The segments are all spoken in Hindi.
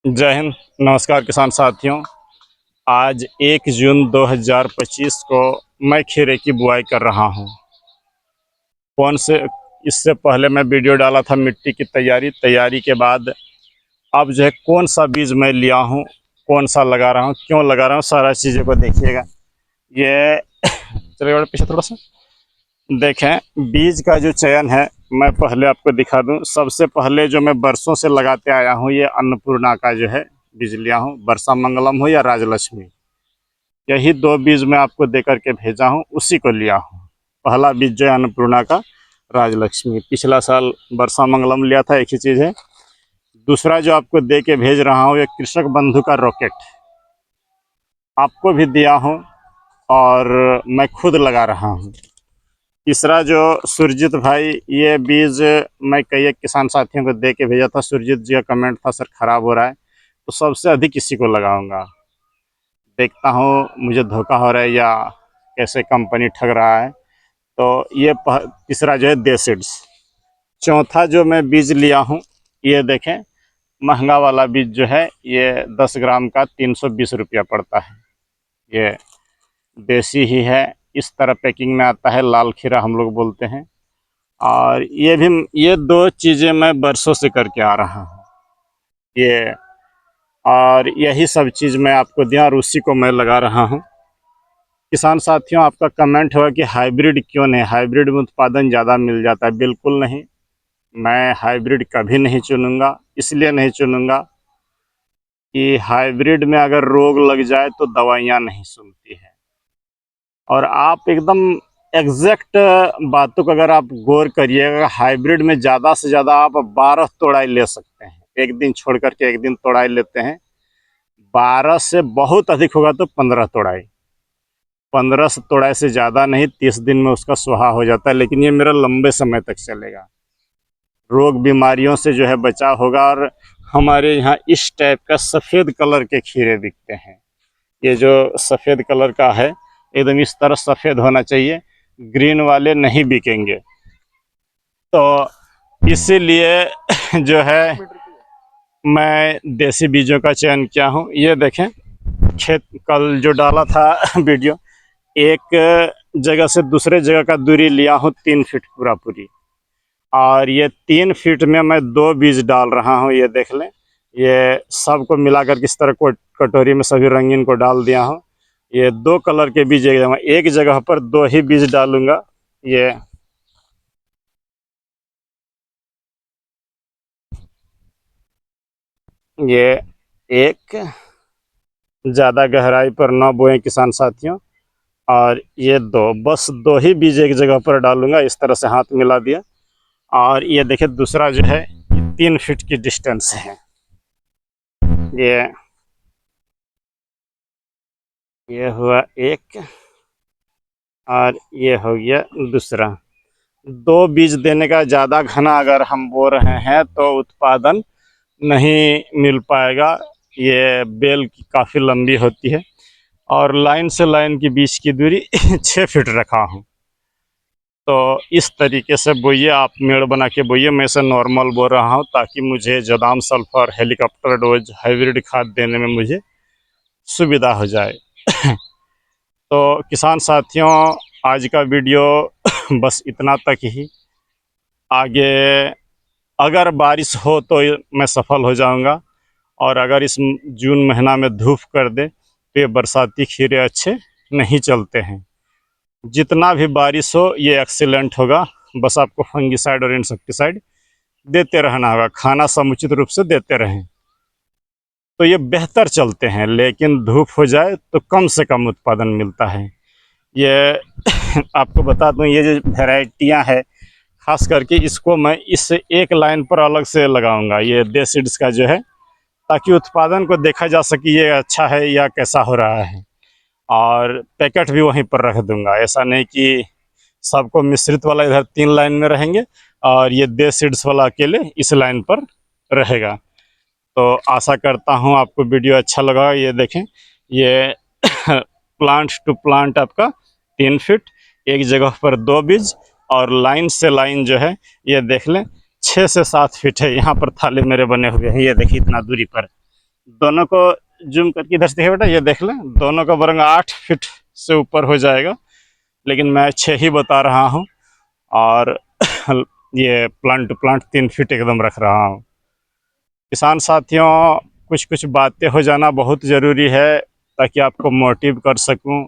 जय हिंद। नमस्कार किसान साथियों। आज 1 जून 2025 को मैं खीरे की बुआई कर रहा हूं। इससे पहले मैं वीडियो डाला था मिट्टी की तैयारी के बाद अब जो है कौन सा बीज मैं लिया हूं, कौन सा लगा रहा हूं, क्यों लगा रहा हूं, सारा चीज़ों को देखिएगा। ये चलिए पीछे थोड़ा सा देखें। बीज का जो चयन है मैं पहले आपको दिखा दूं। सबसे पहले जो मैं बरसों से लगाते आया हूं, ये अन्नपूर्णा का जो है बीज लिया हूं। वर्षा मंगलम हो या राजलक्ष्मी, यही 2 बीज मैं आपको दे करके भेजा हूं, उसी को लिया हूं। पहला बीज जो है अन्नपूर्णा का, राजलक्ष्मी। पिछला साल वर्षा मंगलम लिया था, एक ही चीज़ है। दूसरा जो आपको दे के भेज रहा हूँ, ये कृषक बंधु का रॉकेट आपको भी दिया हूँ और मैं खुद लगा रहा हूँ। तीसरा जो सुरजीत भाई, ये बीज मैं कई एक किसान साथियों को दे के भेजा था। सुरजीत जी का कमेंट था, सर ख़राब हो रहा है, तो सबसे अधिक इसी को लगाऊंगा। देखता हूँ मुझे धोखा हो रहा है या कैसे कंपनी ठग रहा है। तो ये तीसरा जो है देसीड्स। चौथा जो मैं बीज लिया हूँ, ये देखें, महंगा वाला बीज जो है, ये 10 ग्राम का 320 रुपया पड़ता है। ये देसी ही है, इस तरह पैकिंग में आता है, लाल खीरा हम लोग बोलते हैं। और ये 2 चीज़ें मैं बरसों से करके आ रहा हूँ। ये और यही सब चीज़ मैं आपको दिया और उसी को मैं लगा रहा हूँ। किसान साथियों, आपका कमेंट होगा कि हाइब्रिड क्यों नहीं, हाइब्रिड में उत्पादन ज़्यादा मिल जाता है। बिल्कुल नहीं, मैं हाइब्रिड कभी नहीं चुनूँगा। इसलिए नहीं चुनूँगा कि हाइब्रिड में अगर रोग लग जाए तो दवाइयाँ नहीं सुनती है। और आप एकदम एग्जैक्ट बातों को अगर आप गौर करिएगा, हाइब्रिड में ज़्यादा से ज़्यादा आप 12 तोड़ाई ले सकते हैं। एक दिन छोड़ करके एक दिन तोड़ाई लेते हैं। 12 से बहुत अधिक होगा तो 15 तोड़ाई। 15 तोड़ाई से ज़्यादा नहीं, 30 दिन में उसका स्वाहा हो जाता है। लेकिन ये मेरा लंबे समय तक चलेगा। रोग बीमारियों से जो है बचाव होगा। और हमारे यहाँ इस टाइप का सफ़ेद कलर के खीरे बिकते हैं। ये जो सफ़ेद कलर का है, एकदम इस तरह सफ़ेद होना चाहिए, ग्रीन वाले नहीं बिकेंगे। तो इसीलिए जो है मैं देसी बीजों का चयन किया हूँ। ये देखें, खेत कल जो डाला था वीडियो, एक जगह से दूसरे जगह का दूरी लिया हूँ 3 फीट पूरी। और ये 3 फीट में मैं 2 बीज डाल रहा हूँ। ये देख लें, ये सबको मिलाकर किस तरह को कटोरी में सभी रंगीन को डाल दिया हूँ। ये 2 कलर के बीज एक जगह पर 2 ही बीज डालूंगा। ये एक ज़्यादा गहराई पर ना बोएं किसान साथियों। और ये 2, बस 2 ही बीज एक जगह पर डालूंगा। इस तरह से हाथ मिला दिया। और ये देखिए दूसरा जो है 3 फीट की डिस्टेंस है। ये हुआ एक और ये हो गया दूसरा। 2 बीज देने का, ज़्यादा घना अगर हम बो रहे हैं तो उत्पादन नहीं मिल पाएगा। ये बेल की काफ़ी लंबी होती है और लाइन से लाइन के बीच की दूरी 6 फीट रखा हूँ। तो इस तरीके से बोइए, आप मेड़ बना के बोइए। मैं इसे नॉर्मल बो रहा हूँ ताकि मुझे जदाम सल्फर, हेलिकॉप्टर डोज, हाइब्रिड खाद देने में मुझे सुविधा हो जाए। तो किसान साथियों, आज का वीडियो बस इतना तक ही। आगे अगर बारिश हो तो मैं सफल हो जाऊंगा। और अगर इस जून महीना में धूप कर दे तो ये बरसाती खीरे अच्छे नहीं चलते हैं। जितना भी बारिश हो ये एक्सीलेंट होगा। बस आपको फंगिसाइड और इंसेक्टिसाइड देते रहना होगा, खाना समुचित रूप से देते रहें तो ये बेहतर चलते हैं। लेकिन धूप हो जाए तो कम से कम उत्पादन मिलता है। ये आपको बता दूं, ये जो वेराइटियां है, खास करके इसको मैं इस एक लाइन पर अलग से लगाऊंगा, ये देसीड्स का जो है, ताकि उत्पादन को देखा जा सके ये अच्छा है या कैसा हो रहा है। और पैकेट भी वहीं पर रख दूंगा। ऐसा नहीं कि सबको मिश्रित वाला इधर 3 लाइन में रहेंगे और ये देसीड्स वाला अकेले इस लाइन पर रहेगा। तो आशा करता हूँ आपको वीडियो अच्छा लगा। ये देखें, ये प्लांट टू प्लांट आपका 3 फीट, एक जगह पर 2 बीज, और लाइन से लाइन जो है ये देख लें 6 से 7 फीट है। यहाँ पर थाले मेरे बने हुए हैं, ये देखिए इतना दूरी पर दोनों को जूम करके इधर से देखिए बेटा, ये देख लें, दोनों का बरंग 8 फीट से ऊपर हो जाएगा, लेकिन मैं 6 ही बता रहा हूँ। और ये प्लांट टू प्लांट 3 फीट एकदम रख रहा हूँ। किसान साथियों, कुछ कुछ बातें हो जाना बहुत ज़रूरी है, ताकि आपको मोटिव कर सकूं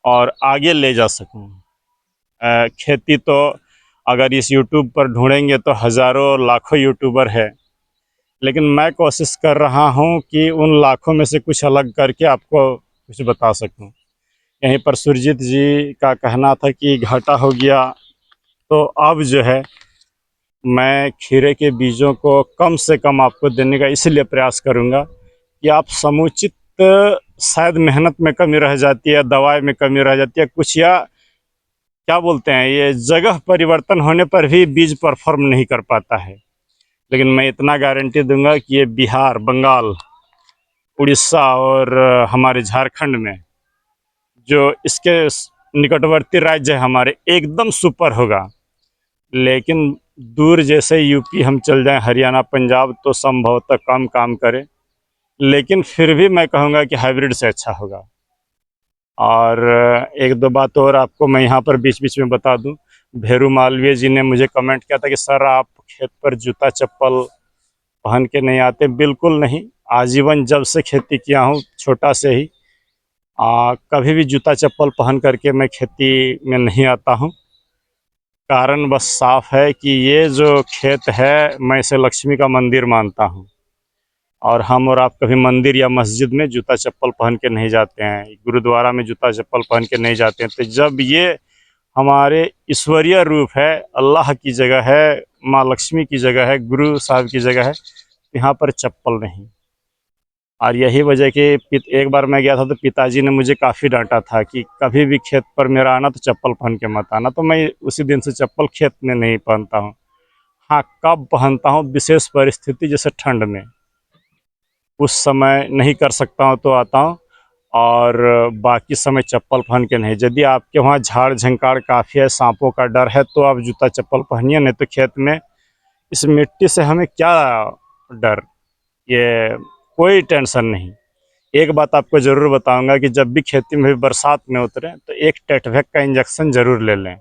और आगे ले जा सकूं। खेती तो अगर इस यूट्यूब पर ढूंढेंगे तो हज़ारों लाखों यूट्यूबर है, लेकिन मैं कोशिश कर रहा हूं कि उन लाखों में से कुछ अलग करके आपको कुछ बता सकूं। यहीं पर सुरजीत जी का कहना था कि घाटा हो गया, तो अब जो है मैं खीरे के बीजों को कम से कम आपको देने का इसलिए प्रयास करूंगा कि आप समुचित, शायद मेहनत में कमी रह जाती है, दवाई में कमी रह जाती है कुछ, या क्या बोलते हैं, ये जगह परिवर्तन होने पर भी बीज परफॉर्म नहीं कर पाता है। लेकिन मैं इतना गारंटी दूंगा कि ये बिहार, बंगाल, उड़ीसा और हमारे झारखंड में जो इसके निकटवर्ती राज्य है हमारे, एकदम सुपर होगा। लेकिन दूर जैसे यूपी हम चल जाएं, हरियाणा, पंजाब, तो संभवतः कम काम करे, लेकिन फिर भी मैं कहूँगा कि हाइब्रिड से अच्छा होगा। और एक दो बात और आपको मैं यहाँ पर बीच बीच में बता दूं। भेरू मालवीय जी ने मुझे कमेंट किया था कि सर आप खेत पर जूता चप्पल पहन के नहीं आते। बिल्कुल नहीं, आजीवन जब से खेती किया हूँ छोटा से ही, कभी भी जूता चप्पल पहन करके मैं खेती में नहीं आता हूँ। कारण बस साफ है कि ये जो खेत है, मैं इसे लक्ष्मी का मंदिर मानता हूँ, और हम और आप कभी मंदिर या मस्जिद में जूता चप्पल पहन के नहीं जाते हैं, गुरुद्वारा में जूता चप्पल पहन के नहीं जाते हैं। तो जब ये हमारे ईश्वरीय रूप है, अल्लाह की जगह है, माँ लक्ष्मी की जगह है, गुरु साहब की जगह है, यहाँ पर चप्पल नहीं। और यही वजह कि एक बार मैं गया था तो पिताजी ने मुझे काफ़ी डांटा था कि कभी भी खेत पर मेरा आना तो चप्पल पहन के मत आना। तो मैं उसी दिन से चप्पल खेत में नहीं पहनता हूँ। हाँ, कब पहनता हूँ, विशेष परिस्थिति जैसे ठंड में, उस समय नहीं कर सकता हूँ तो आता हूँ, और बाकी समय चप्पल पहन के नहीं। यदि आपके वहाँ झाड़ झंकार काफ़ी है, सांपों का डर है, तो आप जूता चप्पल पहनिए, नहीं तो खेत में इस मिट्टी से हमें क्या डर, ये कोई टेंशन नहीं। एक बात आपको ज़रूर बताऊंगा कि जब भी खेती में भी बरसात में उतरें तो एक टेटवेक का इंजेक्शन ज़रूर ले लें,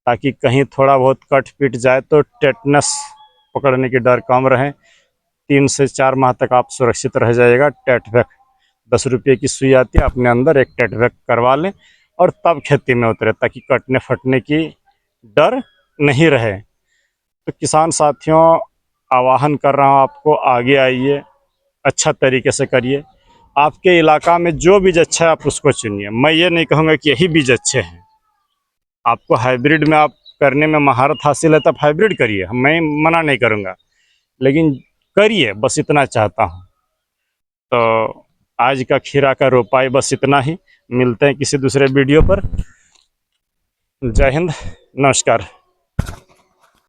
ताकि कहीं थोड़ा बहुत कट पीट जाए तो टेटनस पकड़ने की डर कम रहे। 3 से 4 माह तक आप सुरक्षित रह जाइएगा। टेटवेक 10 रुपये की सुई आती है, अपने अंदर एक टेटवेक करवा लें और तब खेती में उतरे, ताकि कटने फटने की डर नहीं रहे। तो किसान साथियों, आह्वान कर रहा हूँ आपको, आगे आइए, अच्छा तरीके से करिए। आपके इलाका में जो बीज अच्छा है आप उसको चुनिए। मैं ये नहीं कहूँगा कि यही बीज अच्छे हैं। आपको हाइब्रिड में आप करने में महारत हासिल है तब हाइब्रिड करिए, मैं मना नहीं करूँगा, लेकिन करिए, बस इतना चाहता हूँ। तो आज का खीरा का रोपाई बस इतना ही। मिलते हैं किसी दूसरे वीडियो पर। जय हिंद, नमस्कार।